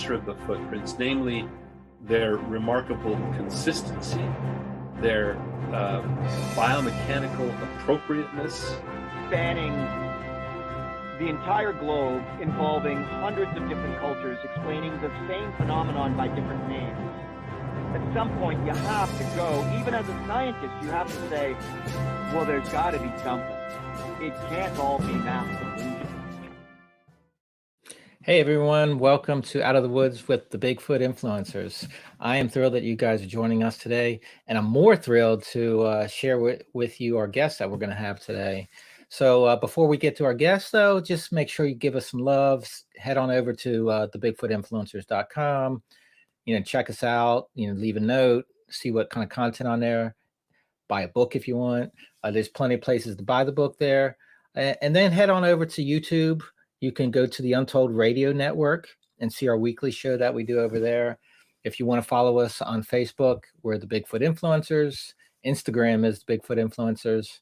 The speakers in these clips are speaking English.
nature of the footprints, namely their remarkable consistency, their biomechanical appropriateness. Spanning the entire globe, involving hundreds of different cultures, explaining the same phenomenon by different names. At some point, you have to go, even as a scientist, you have to say, well, there's got to be something. It can't all be mass illusion. Hey everyone, welcome to Out of the Woods with the Bigfoot Influencers. I am thrilled that you guys are joining us today, and I'm more thrilled to share with you our guests that we're going to have today. So before we get to our guests, though, just make sure you give us some love. Head on over to thebigfootinfluencers.com. Check us out. Leave a note, see what kind of content on there. Buy a book if you want. There's plenty of places to buy the book there, and then head on over to YouTube. You can go to the Untold Radio Network and see our weekly show that we do over there. If you want to follow us on Facebook, we're the Bigfoot Influencers. Instagram is the Bigfoot Influencers.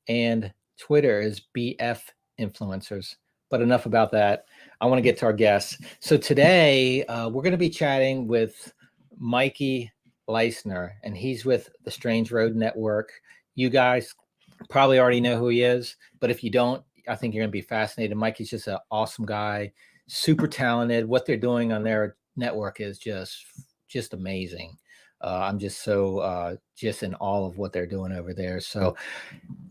And Twitter is BF Influencers. But enough about that. I want to get to our guests. So today, we're going to be chatting with Mikey Liesner, and he's with the Strange Road Network. You guys probably already know who he is, but if you don't, I think you're going to be fascinated. Mikey's just an awesome guy, super talented. What they're doing on their network is just amazing. I'm just so just in awe of what they're doing over there. So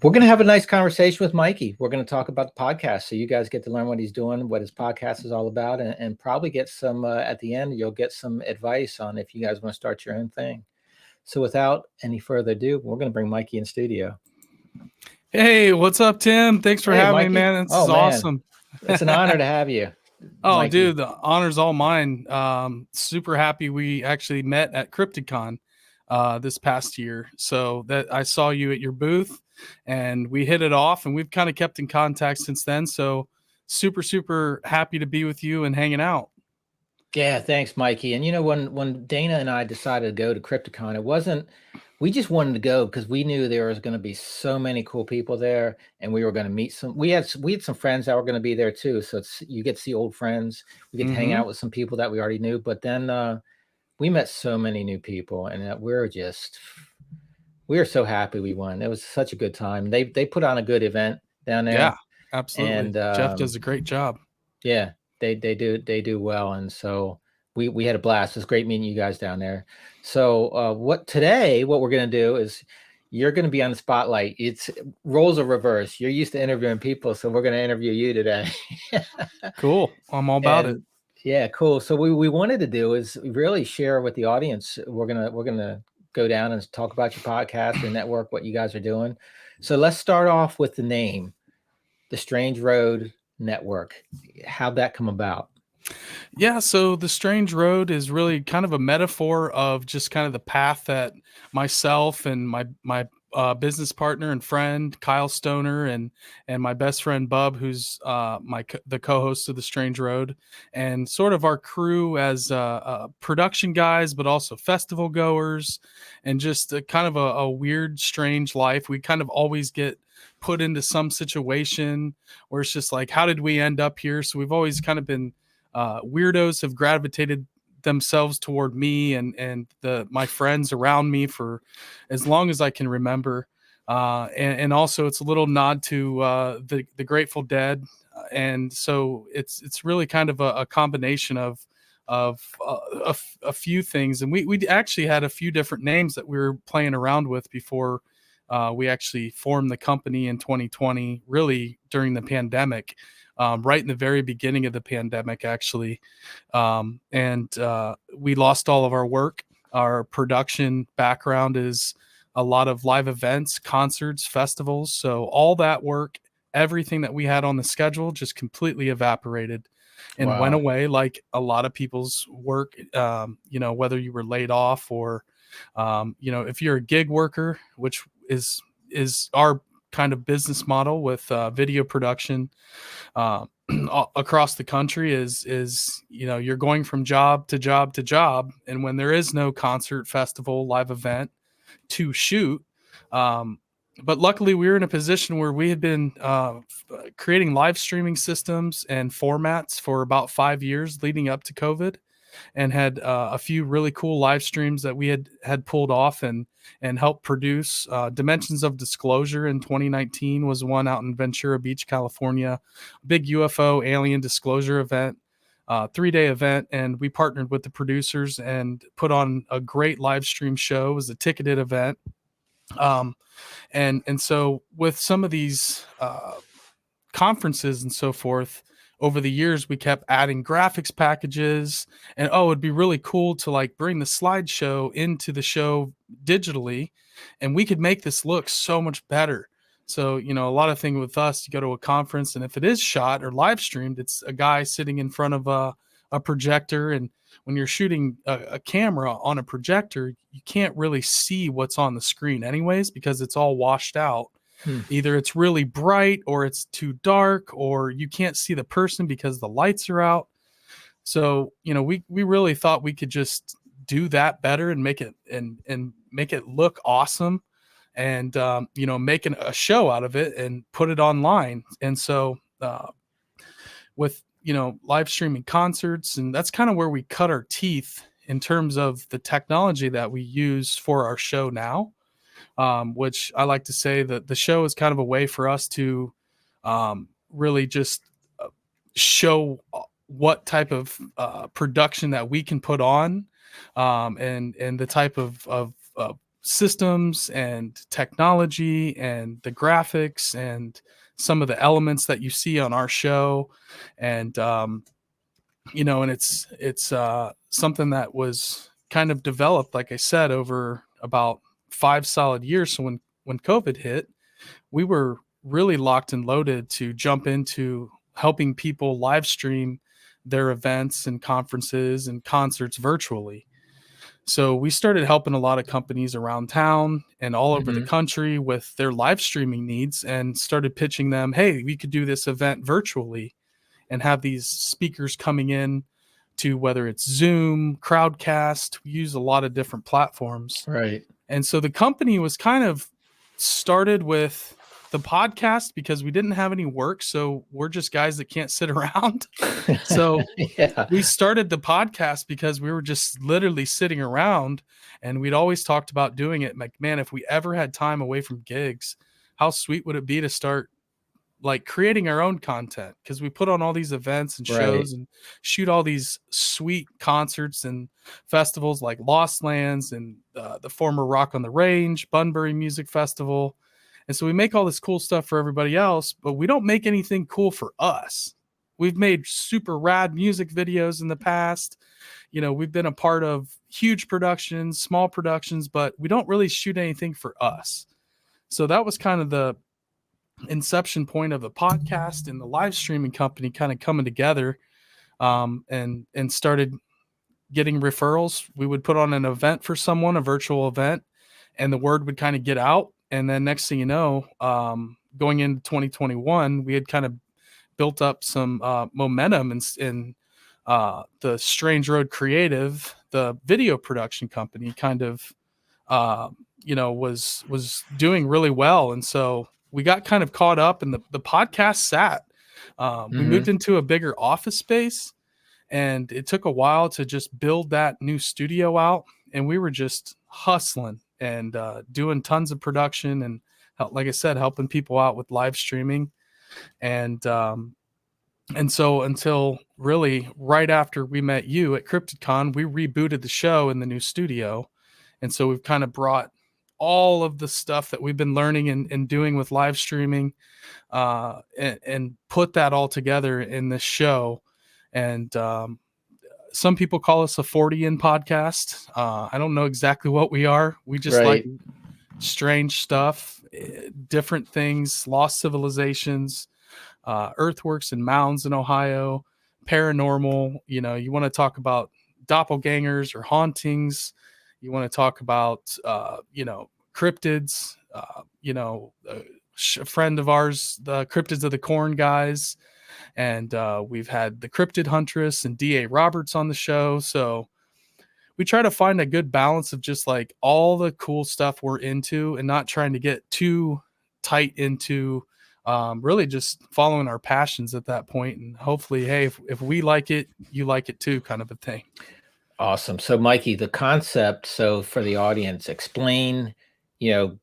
we're going to have a nice conversation with Mikey. We're going to talk about the podcast. So you guys get to learn what he's doing, what his podcast is all about, and probably get some, at the end, you'll get some advice on if you guys want to start your own thing. So without any further ado, we're going to bring Mikey in studio. Hey, what's up, Tim? Thanks for having me, man. This is awesome. It's an honor to have you. Oh, Mikey. Dude, the honor's all mine. Super happy we actually met at Crypticon this past year. So that I saw you at your booth and we hit it off, and we've kind of kept in contact since then. So super happy to be with you and hanging out. Yeah, thanks, Mikey. And when Dana and I decided to go to Crypticon, we just wanted to go because we knew there was going to be so many cool people there, and we were going to meet some. We had some friends that were going to be there too, so you get to see old friends. We get to hang out with some people that we already knew, but then we met so many new people, and we were so happy we won. It was such a good time. They put on a good event down there. Yeah, absolutely. And Jeff does a great job. Yeah, they do well, and so we had a blast. It's great meeting you guys down there. So what we're going to do is you're going to be on the spotlight. It's roles are reversed. You're used to interviewing people, so we're going to interview you today. Cool. I'm all about it. Yeah, cool. So we wanted to do is really share with the audience. We're gonna go down and talk about your podcast, your network, what you guys are doing. So let's start off with the name, the Strange Road Network. How'd that come about? Yeah, so the Strange Road is really kind of a metaphor of just kind of the path that myself and my business partner and friend Kyle Stoner and my best friend Bub, who's the co-host of the Strange Road, and sort of our crew as production guys, but also festival goers, and just kind of a weird, strange life. We kind of always get put into some situation where it's just like, how did we end up here? So we've always kind of been weirdos have gravitated themselves toward me and my friends around me for as long as I can remember. And also it's a little nod to the Grateful Dead. And so it's really kind of a combination of a few things. And we actually had a few different names that we were playing around with before we actually formed the company in 2020, really during the pandemic. Right in the very beginning of the pandemic, actually. And we lost all of our work. Our production background is a lot of live events, concerts, festivals. So all that work, everything that we had on the schedule just completely evaporated and went away, like a lot of people's work, whether you were laid off or, if you're a gig worker, which is our kind of business model with video production across the country is you're going from job to job to job, and when there is no concert, festival, live event to shoot, but luckily we were in a position where we had been creating live streaming systems and formats for about 5 years leading up to COVID, and had a few really cool live streams that we had pulled off and helped produce. Dimensions of Disclosure in 2019 was one out in Ventura Beach, California, big UFO alien disclosure event. 3-day event, and we partnered with the producers and put on a great live stream show. It was a ticketed event. And so with some of these conferences and so forth, over the years, we kept adding graphics packages, and it'd be really cool to like bring the slideshow into the show digitally, and we could make this look so much better. So, a lot of things with us, you go to a conference, and if it is shot or live streamed, it's a guy sitting in front of a projector. And when you're shooting a camera on a projector, you can't really see what's on the screen anyways, because it's all washed out. Either it's really bright or it's too dark, or you can't see the person because the lights are out. So, we really thought we could just do that better and make it look awesome, and making a show out of it and put it online. And so with live streaming concerts, and that's kind of where we cut our teeth in terms of the technology that we use for our show now, which I like to say that the show is kind of a way for us to really just show what type of production that we can put on, and the type of systems and technology and the graphics and some of the elements that you see on our show. And and it's something that was kind of developed, like I said, over about 5 solid years. So when COVID hit, we were really locked and loaded to jump into helping people live stream their events and conferences and concerts virtually. So we started helping a lot of companies around town and all over the country with their live streaming needs, and started pitching them, hey, we could do this event virtually and have these speakers coming in to, whether it's Zoom, Crowdcast. We use a lot of different platforms. Right. And so the company was kind of started with the podcast because we didn't have any work. So we're just guys that can't sit around. So Yeah. we started the podcast because we were just literally sitting around, and we'd always talked about doing it. Like, man, if we ever had time away from gigs, how sweet would it be to start like creating our own content? Because we put on all these events and shows and shoot all these sweet concerts and festivals like Lost Lands and the former Rock on the Range, Bunbury Music Festival. And so we make all this cool stuff for everybody else, but we don't make anything cool for us. We've made super rad music videos in the past. We've been a part of huge productions, small productions, but we don't really shoot anything for us. So that was kind of the inception point of the podcast and the live streaming company kind of coming together, and started getting referrals. We would put on an event for someone, a virtual event, and the word would kind of get out. And then next thing you know, going into 2021, we had kind of built up some momentum in the Strange Road Creative, the video production company, kind of was doing really well. And so we got kind of caught up, and the podcast sat. We moved into a bigger office space, and it took a while to just build that new studio out. And we were just hustling and doing tons of production, and like I said, helping people out with live streaming. And so until really right after we met you at CryptidCon, we rebooted the show in the new studio. And so we've kind of brought all of the stuff that we've been learning and doing with live streaming, and put that all together in this show. And some people call us a 40-in podcast. I don't know exactly what we are. We just like strange stuff, different things, lost civilizations, earthworks and mounds in Ohio, paranormal. You want to talk about doppelgangers or hauntings. You want to talk about, cryptids, a friend of ours, the Cryptids of the Corn guys. And we've had the Cryptid Huntress and D.A. Roberts on the show. So we try to find a good balance of just like all the cool stuff we're into, and not trying to get too tight into really just following our passions at that point. And hopefully, hey, if we like it, you like it too, kind of a thing. Awesome. So, Mikey, the concept. So, for the audience, explain, you know,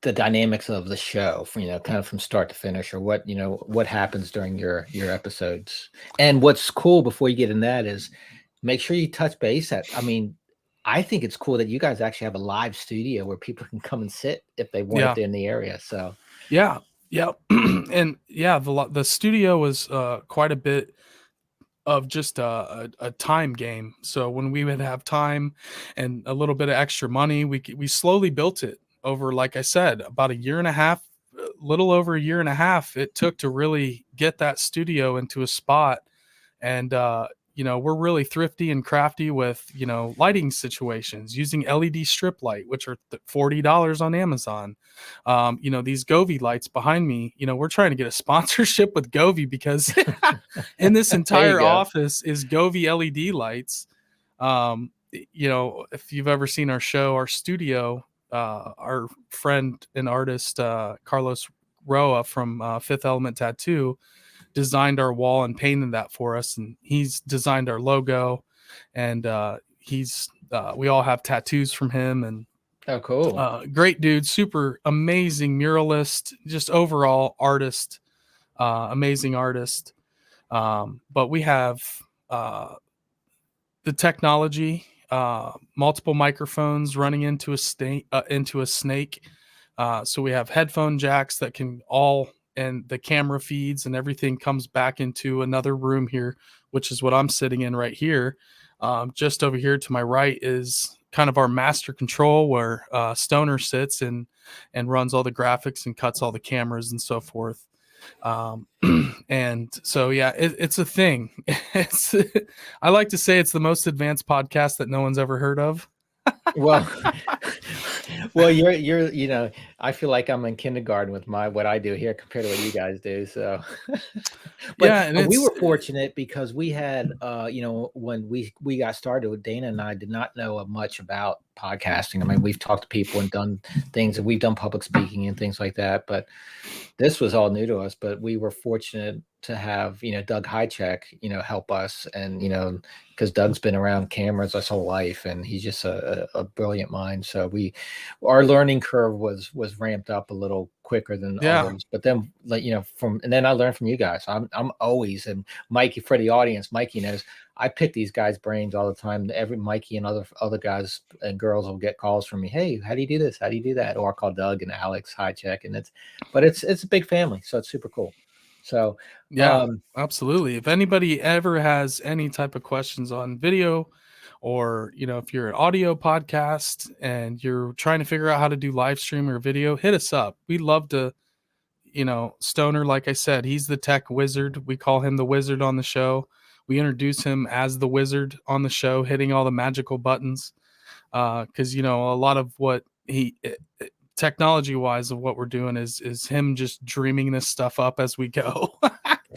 the dynamics of the show, from, kind of from start to finish, or what happens during your episodes. And what's cool before you get in that is make sure you touch base at. I mean, I think it's cool that you guys actually have a live studio where people can come and sit if they want, if Yeah. they're in the area. So, Yeah. Yeah. And yeah, the studio was quite a bit of just a time game. So when we would have time and a little bit of extra money, we slowly built it over, like I said, about a year and a half, a little over a year and a half it took to really get that studio into a spot. And we're really thrifty and crafty with lighting situations using LED strip light, which are $40 on Amazon. These Govee lights behind me, we're trying to get a sponsorship with Govee because in this there you entire go. office is Govee LED lights. If you've ever seen our show, our studio, our friend and artist Carlos Roa from Fifth Element Tattoo designed our wall and painted that for us, and he's designed our logo, and we all have tattoos from him. And Oh, cool. great dude, super amazing muralist, just overall artist, amazing artist. But we have the technology, multiple microphones running into a snake. So we have headphone jacks that can all, and the camera feeds and everything comes back into another room here, which is what I'm sitting in right here. Just over here to my right is kind of our master control where Stoner sits and runs all the graphics and cuts all the cameras and so forth. And so, yeah, it's a thing. I like to say it's the most advanced podcast that no one's ever heard of. Well, well, you're, I feel like I'm in kindergarten with what I do here compared to what you guys do. So, but Yeah, and we it's were fortunate because we had, when we got started with Dana and I did not know much about podcasting. I mean, we've talked to people and done things, and we've done public speaking and things like that, but this was all new to us. But we were fortunate to have, Doug Highcheck, help us, and because Doug's been around cameras his whole life, and he's just a brilliant mind. So our learning curve was ramped up a little quicker than yeah. others. But then, and then I learned from you guys. I'm always, and Mikey, for the audience, Mikey knows I pick these guys' brains all the time. Every Mikey and other guys and girls will get calls from me. Hey, how do you do this? How do you do that? Or I'll call Doug and Alex Highcheck, and it's a big family, so it's super cool. So Yeah, absolutely. If anybody ever has any type of questions on video, or if you're an audio podcast and you're trying to figure out how to do live stream or video, hit us up. We'd love to. Stoner, like I said, he's the tech wizard. We call him the wizard on the show. We introduce him as the wizard on the show, hitting all the magical buttons. Because a lot of what technology wise of what we're doing is him just dreaming this stuff up as we go.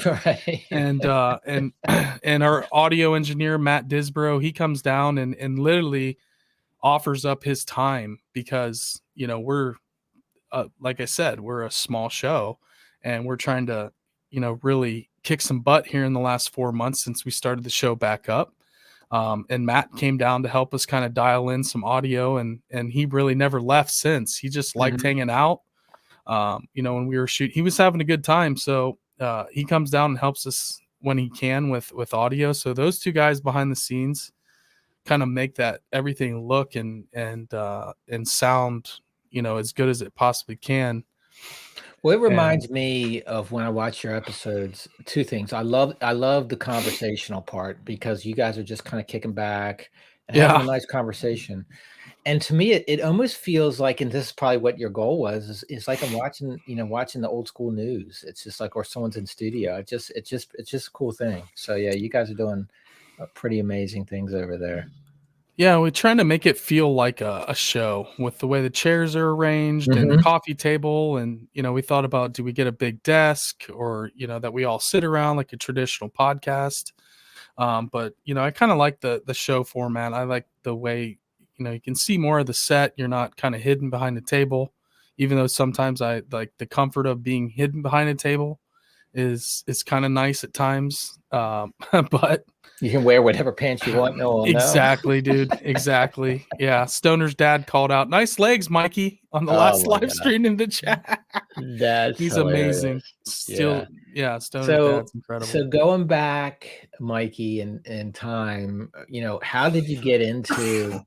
right. And and our audio engineer Matt Disbrow, he comes down and literally offers up his time because we're like I said, we're a small show, and we're trying to really kick some butt here in the last 4 months since we started the show back up. And Matt came down to help us kind of dial in some audio, and he really never left since. He just liked hanging out. When we were shooting, he was having a good time. So he comes down and helps us when he can with audio. So those two guys behind the scenes kind of make that everything look and sound, as good as it possibly can. Well, it reminds me of when I watch your episodes, two things. I love the conversational part because you guys are just kind of kicking back and having a nice conversation. And to me, it almost feels like, and this is probably what your goal was, is like I'm watching the old school news. It's just like, or someone's in studio. It's just a cool thing. So yeah, you guys are doing pretty amazing things over there. Yeah, we're trying to make it feel like a show with the way the chairs are arranged and the coffee table. And, we thought about, do we get a big desk or, that we all sit around like a traditional podcast? But, I kind of like the show format. I like the way, you can see more of the set. You're not kind of hidden behind the table, even though sometimes I like the comfort of being hidden behind a table is kind of nice at times. But You can wear whatever pants you want. No one will know. Exactly, dude. Exactly. Yeah. Stoner's dad called out, "Nice legs, Mikey," on the Oh last my live God. stream in the chat. That's He's hilarious. amazing. Yeah. Still, yeah. Stoner's So, dad's incredible. so going back, Mikey, in time, how did you get into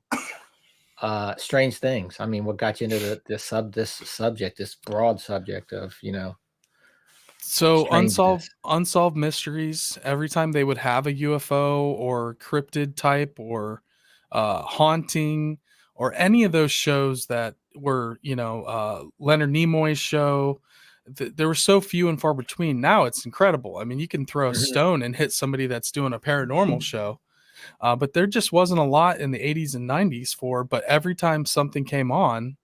strange things? I mean, what got you into this subject, this broad subject of, So strangeness? unsolved mysteries. Every time they would have a UFO or cryptid type or haunting or any of those shows that were, Leonard Nimoy's show, there were so few and far between. Now it's incredible. I mean, you can throw a Mhm. stone and hit somebody that's doing a paranormal show. But there just wasn't a lot in the 80s and 90s for. But every time something came on,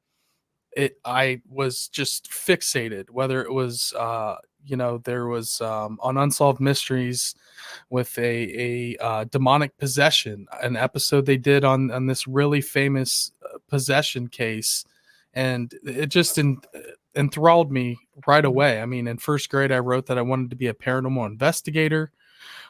I was just fixated. Whether it was there was on Unsolved Mysteries with a demonic possession, an episode they did on this really famous possession case, and it just enthralled me right away. I mean, in first grade, I wrote that I wanted to be a paranormal investigator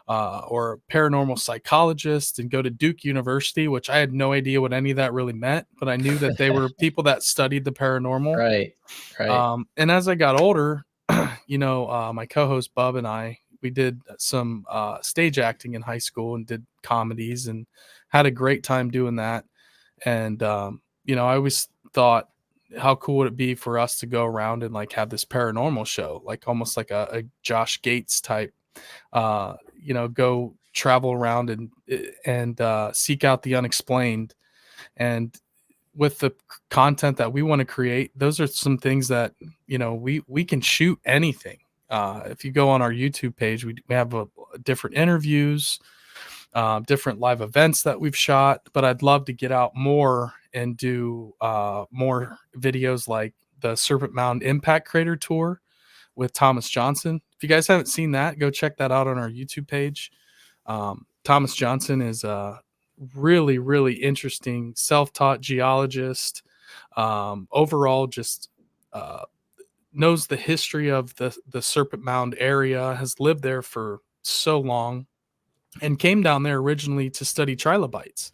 or a paranormal psychologist and go to Duke University, which I had no idea what any of that really meant, but I knew that they were people that studied the paranormal. Right. Right. And as I got older, my co-host Bub and we did some stage acting in high school and did comedies and had a great time doing that. And I always thought, how cool would it be for us to go around and like have this paranormal show, like almost like a Josh Gates type, go travel around and seek out the unexplained. And with the content that we want to create, those are some things that, we can shoot anything. If you go on our YouTube page, we have different interviews, different live events that we've shot, but I'd love to get out more and do more videos like the Serpent Mound Impact Crater Tour with Thomas Johnson. If you guys haven't seen that, go check that out on our YouTube page. Thomas Johnson is a really, really interesting self-taught geologist. Overall, just knows the history of the Serpent Mound area, has lived there for so long, and came down there originally to study trilobites.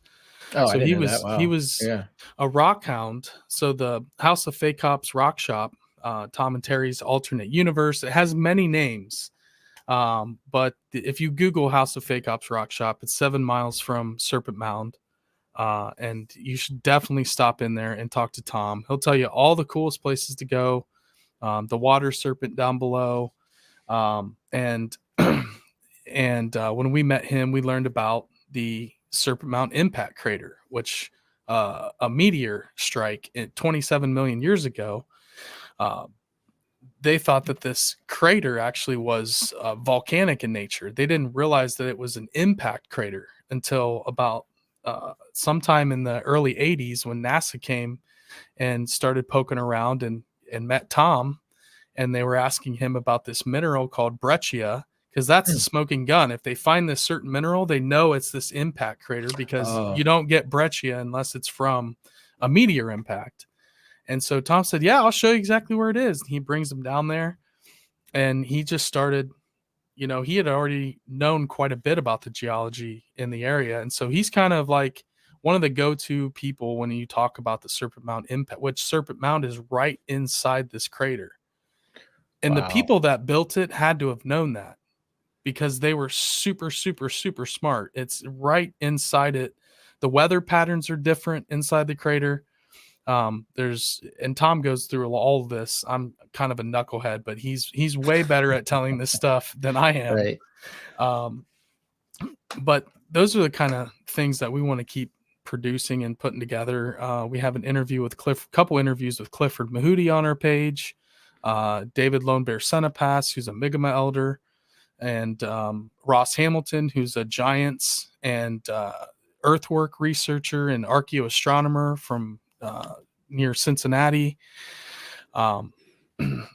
Oh, So I he didn't know that. was he Wow. was Yeah. a rock hound. So the House of Fake Ops Rock Shop, Tom and Terry's alternate universe, it has many names. But if you Google House of Fake Ops Rock Shop, it's 7 miles from Serpent Mound. And you should definitely stop in there and talk to Tom. He'll tell you all the coolest places to go. The water serpent down below. And when we met him, we learned about the Serpent Mound Impact Crater, which a meteor strike 27 million years ago. They thought that this crater actually was volcanic in nature. They didn't realize that it was an impact crater until about sometime in the early 80s when NASA came and started poking around and met Tom, and they were asking him about this mineral called breccia, because that's the smoking gun. If they find this certain mineral, they know it's this impact crater, because you don't get breccia unless it's from a meteor impact. And so Tom said, "Yeah, I'll show you exactly where it is." And he brings them down there, and he just started, he had already known quite a bit about the geology in the area. And so he's kind of like one of the go-to people when you talk about the Serpent Mound Impact, which Serpent Mound is right inside this crater. And the people that built it had to have known that, because they were super, super, super smart. It's right inside it. The weather patterns are different inside the crater. And Tom goes through all of this. I'm kind of a knucklehead, but he's way better at telling this stuff than I am. Right. But those are the kind of things that we want to keep producing and putting together. We have an interview with couple interviews with Clifford Mahooty on our page, David Lone Bear Senepass, who's a Mi'kmaq elder, and Ross Hamilton, who's a giants and earthwork researcher and archaeoastronomer from near Cincinnati.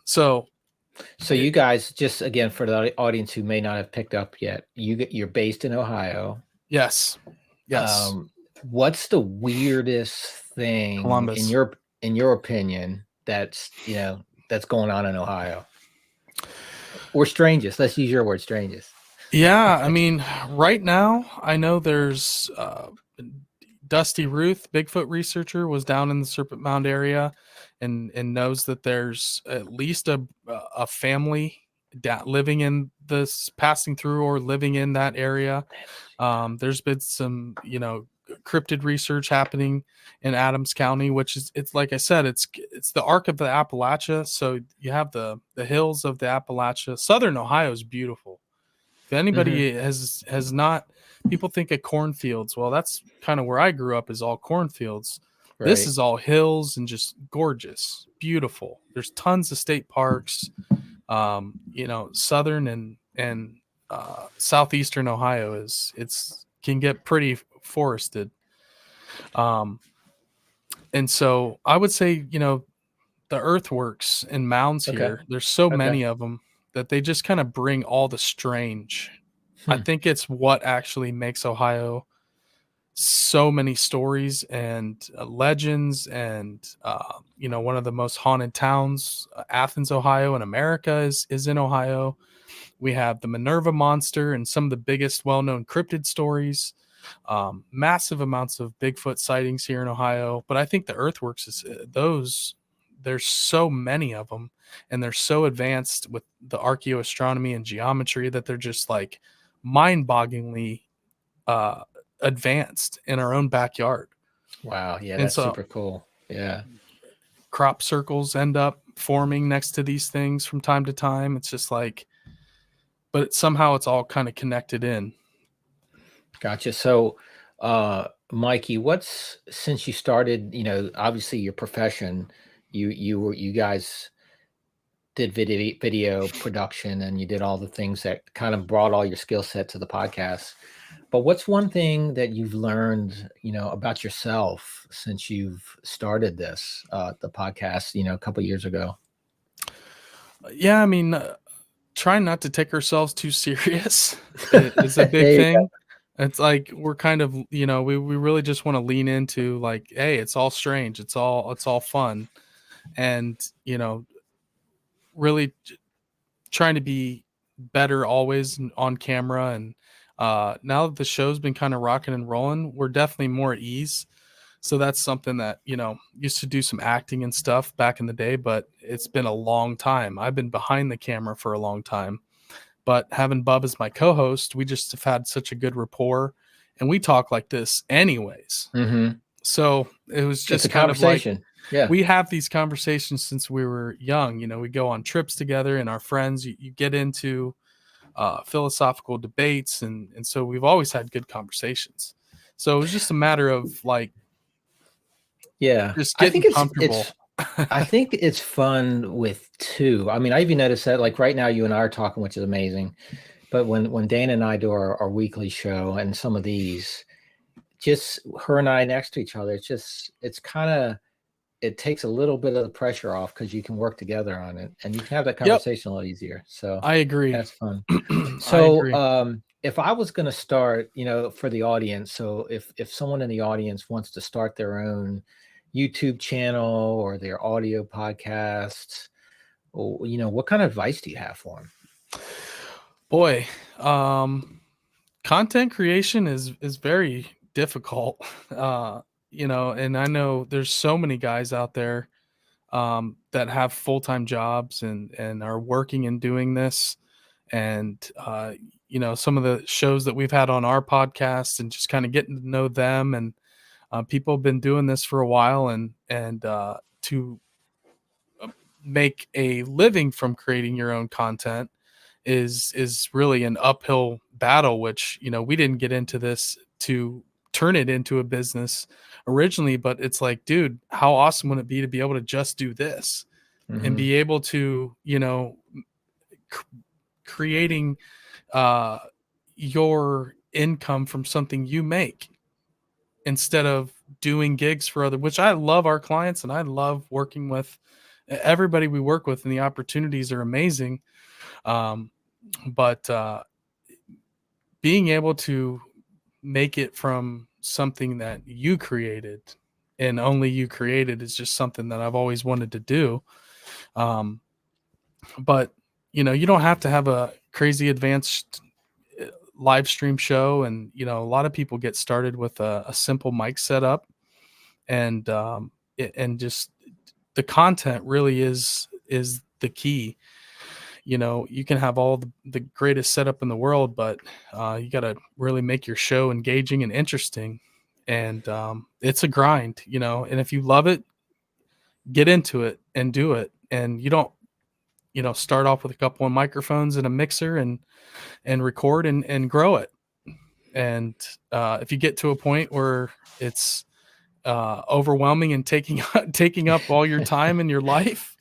So you guys, just again for the audience who may not have picked up yet, you're based in Ohio. Yes. What's the weirdest thing Columbus. in your opinion that's going on in Ohio? Or strangest? Let's use your word, strangest. Yeah, I mean, right now I know there's Dusty Ruth, Bigfoot researcher, was down in the Serpent Mound area, and knows that there's at least a family living in this, passing through or living in that area. There's been some, cryptid research happening in Adams County, which is, it's like I said, it's the Arc of the Appalachia. So you have the hills of the Appalachia. Southern Ohio is beautiful. If Hmm. anybody has not, people think of cornfields. Well, that's kind of where I grew up, is all cornfields. This Right. is all hills and just gorgeous, beautiful. There's tons of state parks. Southern and southeastern Ohio it's can get pretty forested. Um, and so I would say, the earthworks and mounds Okay. here, there's so Okay. many of them that they just kind of bring all the strange. I Hmm. think it's what actually makes Ohio so many stories and legends, and one of the most haunted towns, Athens, Ohio, in America is in Ohio. We have the Minerva monster and some of the biggest well-known cryptid stories. Massive amounts of Bigfoot sightings here in Ohio, but I think the earthworks is those. There's so many of them, and they're so advanced with the archaeoastronomy and geometry that they're just like mind-bogglingly uh, advanced in our own backyard. Wow. Yeah, And that's so super cool. Yeah. crop circles end up forming next to these things from time to time. It's just like, but somehow it's all kind of connected in. Gotcha. So, Mikey, since you started, obviously your profession, you guys did video production, and you did all the things that kind of brought all your skill set to the podcast. But what's one thing that you've learned, about yourself since you've started the podcast, a couple years ago? Yeah, I mean, trying not to take ourselves too serious is a big There you go. thing. It's like we're kind of, we really just want to lean into like, hey, it's all strange, it's all fun, and really trying to be better always on camera. And now that the show's been kind of rocking and rolling, we're definitely more at ease. So that's something that, used to do some acting and stuff back in the day, but it's been a long time. I've been behind the camera for a long time. But having Bub as my co-host, we just have had such a good rapport, and we talk like this anyways. Hmm. So it was It's a just kind of like, conversation. Yeah. we have these conversations since we were young. We go on trips together, and our friends, you get into philosophical debates, and so we've always had good conversations. So it was just a matter of like Yeah. just I think getting comfortable. I think it's fun with two. I mean, I even noticed that, like, right now you and I are talking, which is amazing. But when Dana and I do our weekly show and some of these, just her and I next to each other, it's kind of, it takes a little bit of the pressure off, because you can work together on it and you can have that Yep, conversation a lot easier. So I agree. that's fun. I So, agree. if I was going to start, for the audience, so if someone in the audience wants to start their own YouTube channel or their audio podcasts, what kind of advice do you have for them? Boy, content creation is very difficult. And I know there's so many guys out there that have full-time jobs and are working and doing this. And some of the shows that we've had on our podcast, and just kind of getting to know them, and people have been doing this for a while, and to make a living from creating your own content is really an uphill battle, which we didn't get into this to turn it into a business originally. But it's like, dude, how awesome would it be to be able to just do this and Hmm. be able to c- creating uh your income from something you make, instead of doing gigs for other, which I love our clients and I love working with everybody we work with, and the opportunities are amazing. um but being able to make it from something that you created, and only you created, is just something that I've always wanted to do. Um, but you don't have to have a crazy advanced live stream show, and a lot of people get started with a simple mic setup, and and just the content really is the key. You can have all the greatest setup in the world, but you got to really make your show engaging and interesting. And it's a grind, and if you love it, get into it and do it. And you don't, start off with a couple of microphones and a mixer and record and grow it. And if you get to a point where it's overwhelming and taking up all your time in your life,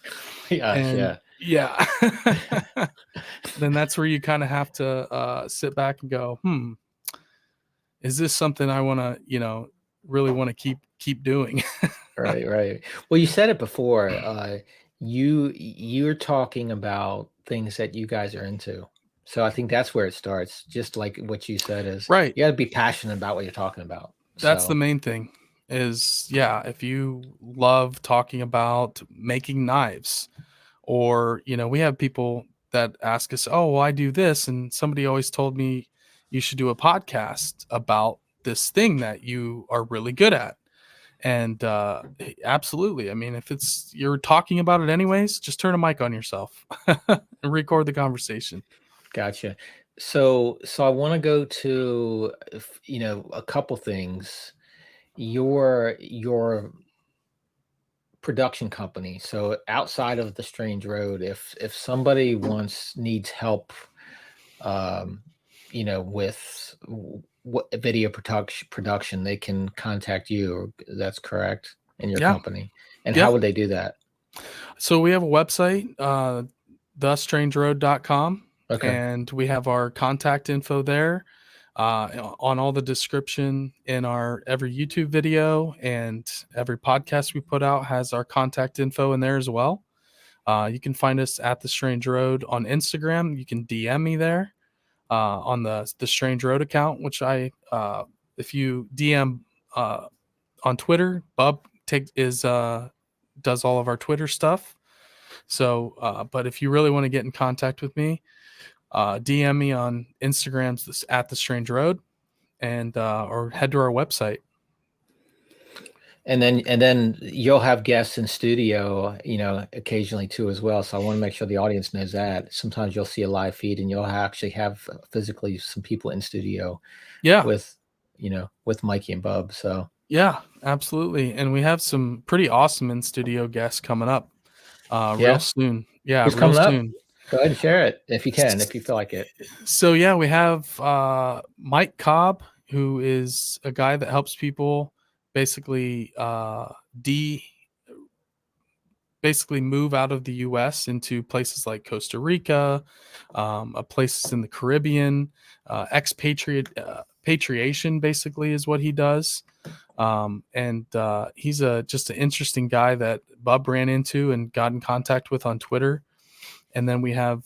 and yeah, then that's where you kind of have to sit back and go, is this something I want to, really want to keep doing? Right. Well, you said it before. You're talking about things that you guys are into. So I think that's where it starts. Just like what you said is Right. you got to be passionate about what you're talking about. That's the main thing is, if you love talking about making knives, or, we have people that ask us, oh, well, I do this. And somebody always told me you should do a podcast about this thing that you are really good at. And absolutely. I mean, if you're talking about it anyways, just turn a mic on yourself and record the conversation. Gotcha. So I want to go to, a couple things. Your production company. So outside of the Strange Road, if somebody needs help, with what video production, they can contact you. That's correct, in your company. And how would they do that? So we have a website, thestrangeroad.com. Okay. And we have our contact info there, on all the description in our every YouTube video, and every podcast we put out has our contact info in there as well. You can find us at The Strange Road on Instagram. You can DM me there on the Strange Road account, which if you DM on Twitter, Bub does all of our Twitter stuff. So, but if you really want to get in contact with me, DM me on Instagram's at The Strange Road, and or head to our website. And then you'll have guests in studio, occasionally too as well. So I want to make sure the audience knows that. Sometimes you'll see a live feed and you'll actually have physically some people in studio. Yeah. With Mikey and Bub. So yeah, absolutely. And we have some pretty awesome in studio guests coming up real soon. Yeah. Who's real coming soon. Up? Go ahead and share it if you can, if you feel like it. So we have Mike Cobb, who is a guy that helps people basically move out of the U.S. into places like Costa Rica, places in the Caribbean. Expatriation basically is what he does. And he's just an interesting guy that Bub ran into and got in contact with on Twitter. And then we have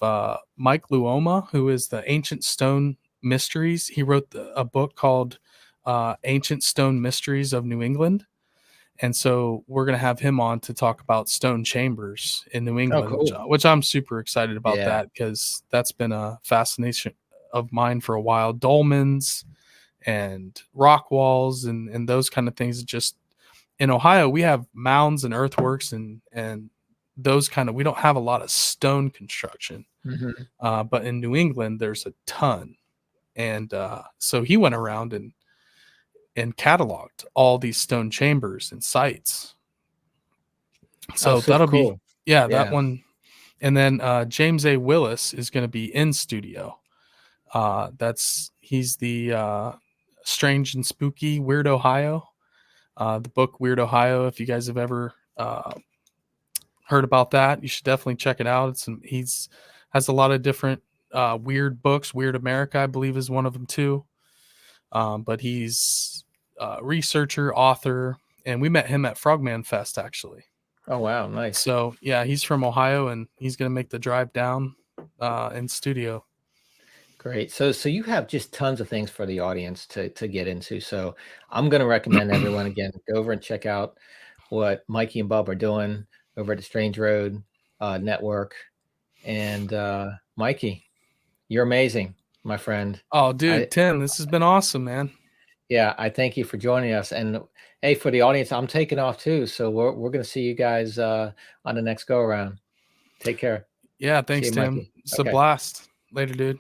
Mike Luoma, who is the Ancient Stone Mysteries. He wrote a book called Ancient Stone Mysteries of New England. And so we're going to have him on to talk about stone chambers in New England, which I'm super excited about that, because that's been a fascination of mine for a while. Dolmens and rock walls and those kind of things. Just in Ohio, we have mounds and earthworks and those we don't have a lot of stone construction. Mm-hmm. But in New England, there's a ton. And so he went around and cataloged all these stone chambers and sites. So that'll be that one. And then James A. Willis is going to be in studio. He's the Strange and Spooky Weird Ohio, the book Weird Ohio. If you guys have ever heard about that, you should definitely check it out. He's has a lot of different weird books. Weird America, I believe, is one of them too. But he's a researcher, author, and we met him at Frogman Fest, actually. Oh, wow. Nice. So he's from Ohio, and he's going to make the drive down in studio. Great. So you have just tons of things for the audience to get into. So I'm going to recommend everyone, again, go over and check out what Mikey and Bub are doing over at the Strange Road Network. And Mikey, you're amazing. my friend. Oh, dude, Tim, this has been awesome, man. Yeah, I thank you for joining us. And hey, for the audience, I'm taking off too. So we're going to see you guys on the next go around. Take care. Yeah, See thanks, you, Tim. Mikey. It's a Okay. blast. Later, dude.